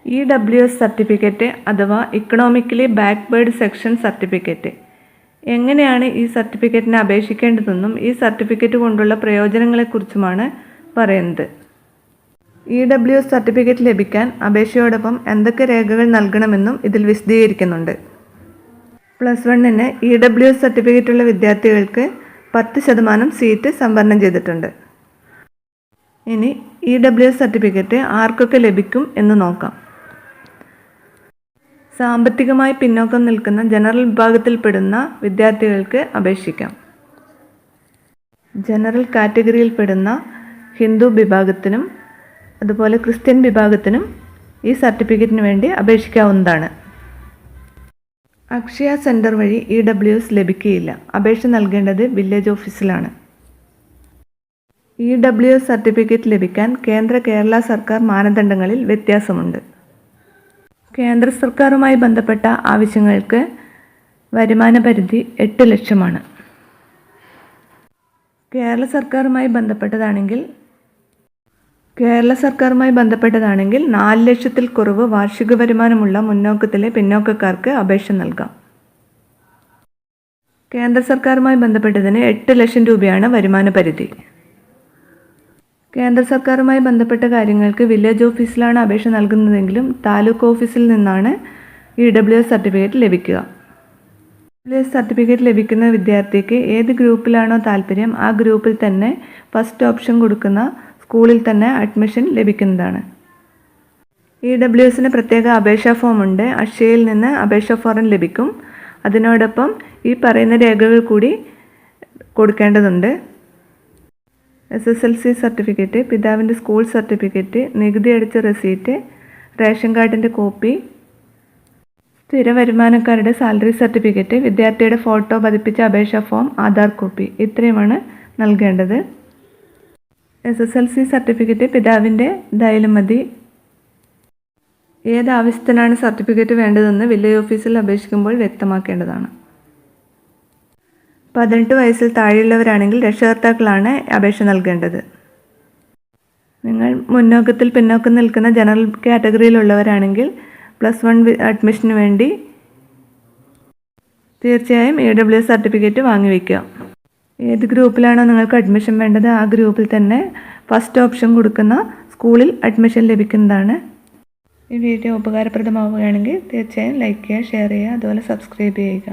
EWS certificate അഥവാ economically backward section certificate. എങ്ങനെയാണ് ഈ സർട്ടിഫിക്കറ്റിന് അപേക്ഷിക്കേണ്ടതെന്നും ഈ സർട്ടിഫിക്കറ്റ് കൊണ്ടുള്ള പ്രയോജനങ്ങളെക്കുറിച്ചുമാണ് പറയുന്നത്. EWS സർട്ടിഫിക്കറ്റ് ലഭിക്കാൻ അപേക്ഷയോടൊപ്പം എന്തൊക്കെ രേഖകൾ നൽകണമെന്നും ഇതിൽ വിശദീകരിക്കുന്നുണ്ട്. +1 EWS സർട്ടിഫിക്കറ്റുള്ള വിദ്യാർത്ഥികൾക്ക് 10% സീറ്റ് സംവരണം ചെയ്തിട്ടുണ്ട്. ഇനി EWS സർട്ടിഫിക്കറ്റ് ആർക്കൊക്കെ ലഭിക്കും എന്ന് നോക്കാം. സാമ്പത്തികമായി പിന്നോക്കം നിൽക്കുന്ന ജനറൽ വിഭാഗത്തിൽപ്പെടുന്ന വിദ്യാർത്ഥികൾക്ക് അപേക്ഷിക്കാം. ജനറൽ കാറ്റഗറിയിൽപ്പെടുന്ന ഹിന്ദു വിഭാഗത്തിനും അതുപോലെ ക്രിസ്ത്യൻ വിഭാഗത്തിനും ഈ സർട്ടിഫിക്കറ്റിന് വേണ്ടി അപേക്ഷിക്കാവുന്നതാണ്. അക്ഷയ സെൻറ്റർ വഴി EWS ലഭിക്കുകയില്ല. അപേക്ഷ നൽകേണ്ടത് വില്ലേജ് ഓഫീസിലാണ്. EWS സർട്ടിഫിക്കറ്റ് ലഭിക്കാൻ കേരള സർക്കാർ മാനദണ്ഡങ്ങളിൽ വ്യത്യാസമുണ്ട്. കേന്ദ്ര സർക്കാരുമായി ബന്ധപ്പെട്ട ആവശ്യങ്ങൾക്ക് വരുമാന പരിധി 8 ലക്ഷമാണ്. കേരള സർക്കാരുമായി ബന്ധപ്പെട്ടതാണെങ്കിൽ 4 ലക്ഷത്തിൽ കുറവ് വാർഷിക വരുമാനമുള്ള മുന്നോക്കത്തിലെ പിന്നോക്കക്കാർക്ക് അപേക്ഷ നൽകാം. കേന്ദ്ര സർക്കാരുമായി ബന്ധപ്പെട്ടതിന് 8 ലക്ഷം രൂപയാണ് വരുമാന പരിധി. കേന്ദ്ര സർക്കാരുമായി ബന്ധപ്പെട്ട കാര്യങ്ങൾക്ക് വില്ലേജ് ഓഫീസിലാണ് അപേക്ഷ നൽകുന്നതെങ്കിലും താലൂക്ക് ഓഫീസിൽ നിന്നാണ് EWS സർട്ടിഫിക്കറ്റ് ലഭിക്കുക. EWS സർട്ടിഫിക്കറ്റ് ലഭിക്കുന്ന വിദ്യാർത്ഥിക്ക് ഏത് ഗ്രൂപ്പിലാണോ താല്പര്യം ആ ഗ്രൂപ്പിൽ തന്നെ ഫസ്റ്റ് ഓപ്ഷൻ കൊടുക്കുന്ന സ്കൂളിൽ തന്നെ അഡ്മിഷൻ ലഭിക്കുന്നതാണ്. EWSന് പ്രത്യേക അപേക്ഷാ ഫോമുണ്ട്. അക്ഷയയിൽ നിന്ന് അപേക്ഷാ ഫോം ലഭിക്കും. അതിനോടൊപ്പം ഈ പറയുന്ന രേഖകൾ കൂടി കൊടുക്കേണ്ടതുണ്ട്. SSLC സർട്ടിഫിക്കറ്റ്, പിതാവിൻ്റെ സ്കൂൾ സർട്ടിഫിക്കറ്റ്, നികുതി അടിച്ച റെസീറ്റ്, റേഷൻ കാർഡിൻ്റെ കോപ്പി, സ്ഥിര വരുമാനക്കാരുടെ സാലറി സർട്ടിഫിക്കറ്റ്, വിദ്യാർത്ഥിയുടെ ഫോട്ടോ പതിപ്പിച്ച അപേക്ഷാ ഫോം, ആധാർ കോപ്പി ഇത്രയുമാണ് നൽകേണ്ടത്. SSLC സർട്ടിഫിക്കറ്റ് പിതാവിൻ്റെ എന്തായാലും മതി. ഏത് ആവശ്യത്തിനാണ് സർട്ടിഫിക്കറ്റ് വേണ്ടതെന്ന് വില്ലേജ് ഓഫീസിൽ അപേക്ഷിക്കുമ്പോൾ വ്യക്തമാക്കേണ്ടതാണ്. 18 വയസ്സിൽ താഴെയുള്ളവരാണെങ്കിൽ രക്ഷകർത്താക്കളാണ് അപേക്ഷ നൽകേണ്ടത്. നിങ്ങൾ മുന്നോക്കത്തിൽ പിന്നോക്കം നിൽക്കുന്ന ജനറൽ കാറ്റഗറിയിലുള്ളവരാണെങ്കിൽ +1 അഡ്മിഷന് വേണ്ടി തീർച്ചയായും EWS സർട്ടിഫിക്കറ്റ് വാങ്ങിവെക്കുക. ഏത് ഗ്രൂപ്പിലാണോ നിങ്ങൾക്ക് അഡ്മിഷൻ വേണ്ടത് ആ ഗ്രൂപ്പിൽ തന്നെ ഫസ്റ്റ് ഓപ്ഷൻ കൊടുക്കുന്ന സ്കൂളിൽ അഡ്മിഷൻ ലഭിക്കുന്നതാണ്. ഈ വീഡിയോ ഉപകാരപ്രദമാവുകയാണെങ്കിൽ തീർച്ചയായും ലൈക്ക് ചെയ്യുക, ഷെയർ ചെയ്യുക, അതുപോലെ സബ്സ്ക്രൈബ് ചെയ്യുക.